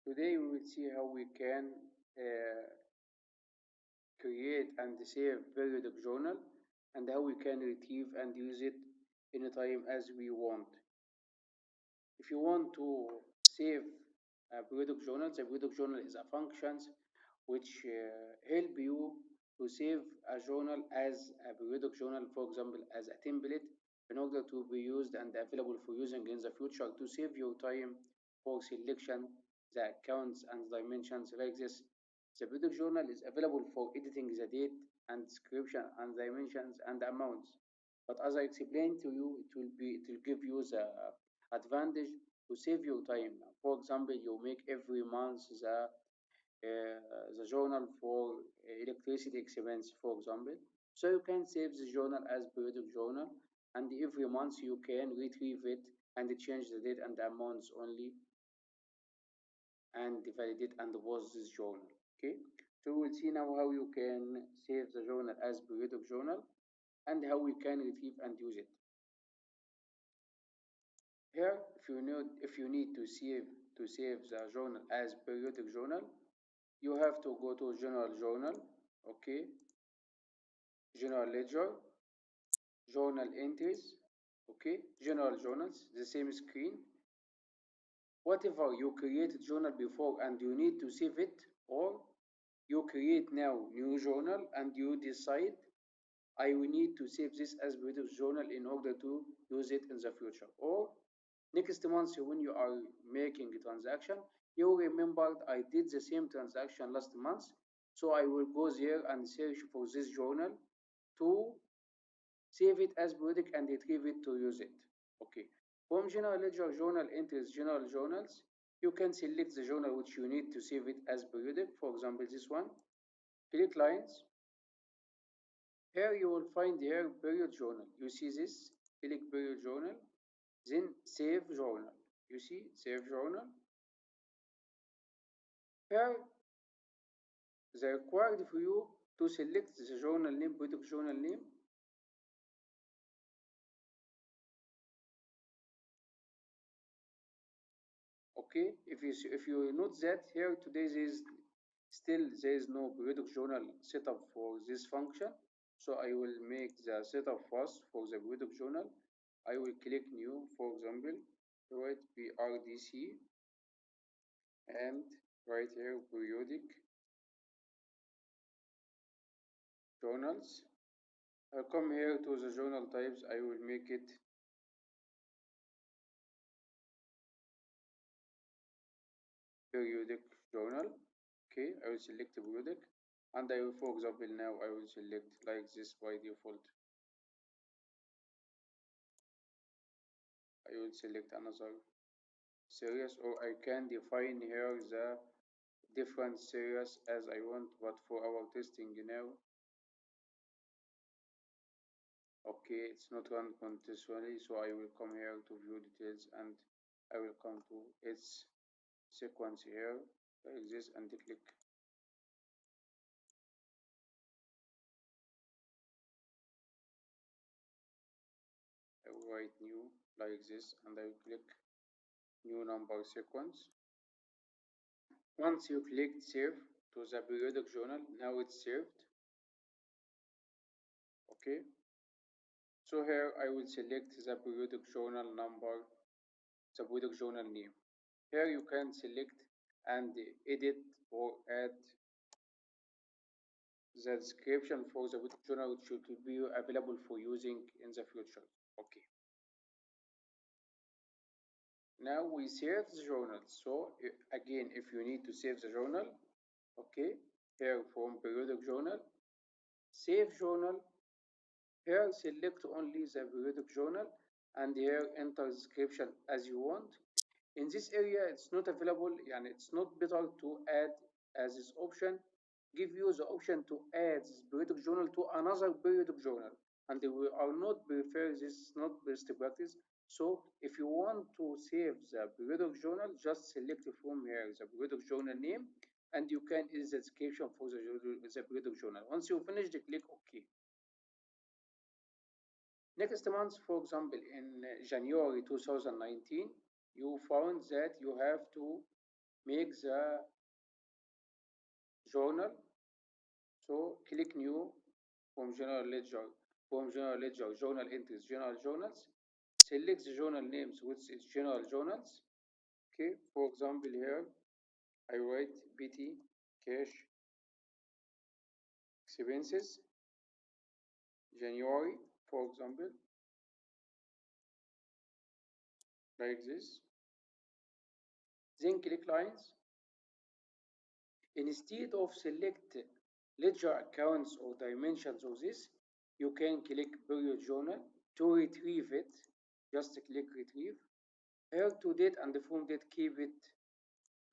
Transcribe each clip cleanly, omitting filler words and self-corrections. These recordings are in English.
Today we will see how we can uh, create and save periodic journal and how we can retrieve and use it anytime as we want. If you want to save a periodic journal, the periodic journal is a function which help you to save a journal as a periodic journal, for example, as a template in order to be used and available for using in the future to save your time for selection, the accounts and dimensions like this. The periodic journal is available for editing the date and description and dimensions and amounts. But as I explained to you, it will give you the advantage to save your time. For example, you make every month the journal for electricity expense, for example. So you can save the journal as periodic journal, and every month you can retrieve it and change the date and the amounts only, and validate and pause this journal. Okay, so we'll see now how you can save the journal as periodic journal and how we can retrieve and use it. Here, if you need to save the journal as periodic journal, you have to go to general journal, okay, general ledger, journal entries, okay, general journals, the same screen. Whatever you created journal before and you need to save it, or you create now new journal and you decide I will need to save this as periodic journal in order to use it in the future. Or next month when you are making a transaction, you remembered I did the same transaction last month, so I will go there and search for this journal to save it as periodic and retrieve it to use it. Okay. From general ledger journal entries general journals, you can select the journal which you need to save it as periodic. For example, this one. Click lines. Here you will find here period journal. You see this? Click period journal. Then save journal. You see save journal. Here the required for you to select the journal name, periodic journal name. Okay, if you note that here today there is no periodic journal setup for this function, so I will make the setup first for the periodic journal. I will click new, for example, write BRDC and right here periodic journals. I come here to the journal types. I will make it periodic journal. Okay, I will select periodic, and I will, for example, now I will select like this by default. I will select another series, or I can define here the different series as I want, but for our testing now, okay, it's not run continuously, so I will come here to view details and I will come to its sequence here like this and click. I will write new like this and I will click new number sequence. Once you click save to the periodic journal, now it's saved. Okay, so here I will select the periodic journal number, the periodic journal name. Here you can select and edit or add the description for the periodic journal which should be available for using in the future. Okay, now we save the journal. So again, if you need to save the journal, okay, here from periodic journal, save journal. Here select only the periodic journal and here enter description as you want. In this area it's not available, and it's not better to add as this option give you the option to add this periodic journal to another periodic journal, and we are not prefer this, not best practice. So if you want to save the periodic journal, just select from here the periodic journal name and you can use the description for the periodic journal. Once you finish, click OK. Next month, for example, in January 2019, you found that you have to make the journal. So click new from general ledger, journal entries, general journals. Select the journal names which is general journals. Okay, for example here I write BT cash expenses January, for example, like this. Then click lines. Instead of select ledger accounts or dimensions of this, you can click period journal to retrieve it. Just click retrieve. Here to date and from date, keep it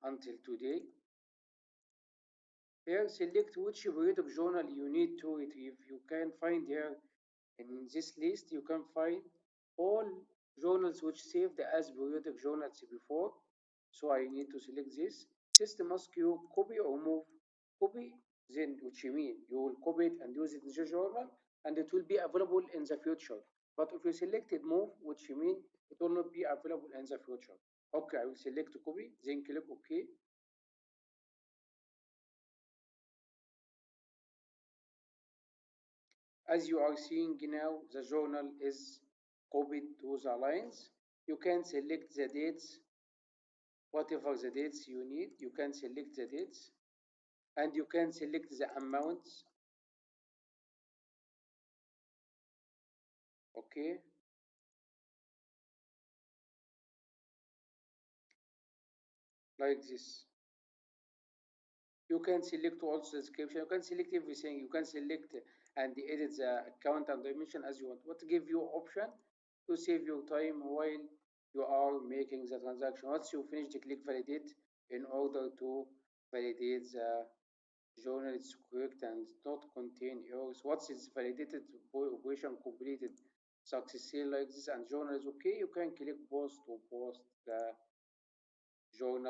until today. Here select which periodic journal you need to retrieve. You can find here in this list, you can find all journals which saved as periodic journals before. So I need to select this. System asks you copy or move. Copy, then which mean you will copy it and use it in the journal and it will be available in the future. But if you selected move, which mean it will not be available in the future. Okay, I will select copy, then click OK. As you are seeing now, the journal is copied to the lines. You can select the dates, whatever the dates you need, you can select the dates and you can select the amounts. Okay, like this. You can select also the description, you can select everything, you can select and edit the account and dimension as you want. What give you option to save your time while you are making the transaction. Once you finish, click validate in order to validate the journal is correct and not contain errors. Once it's validated, operation completed successfully like this and journal is okay, you can click post to post the journal.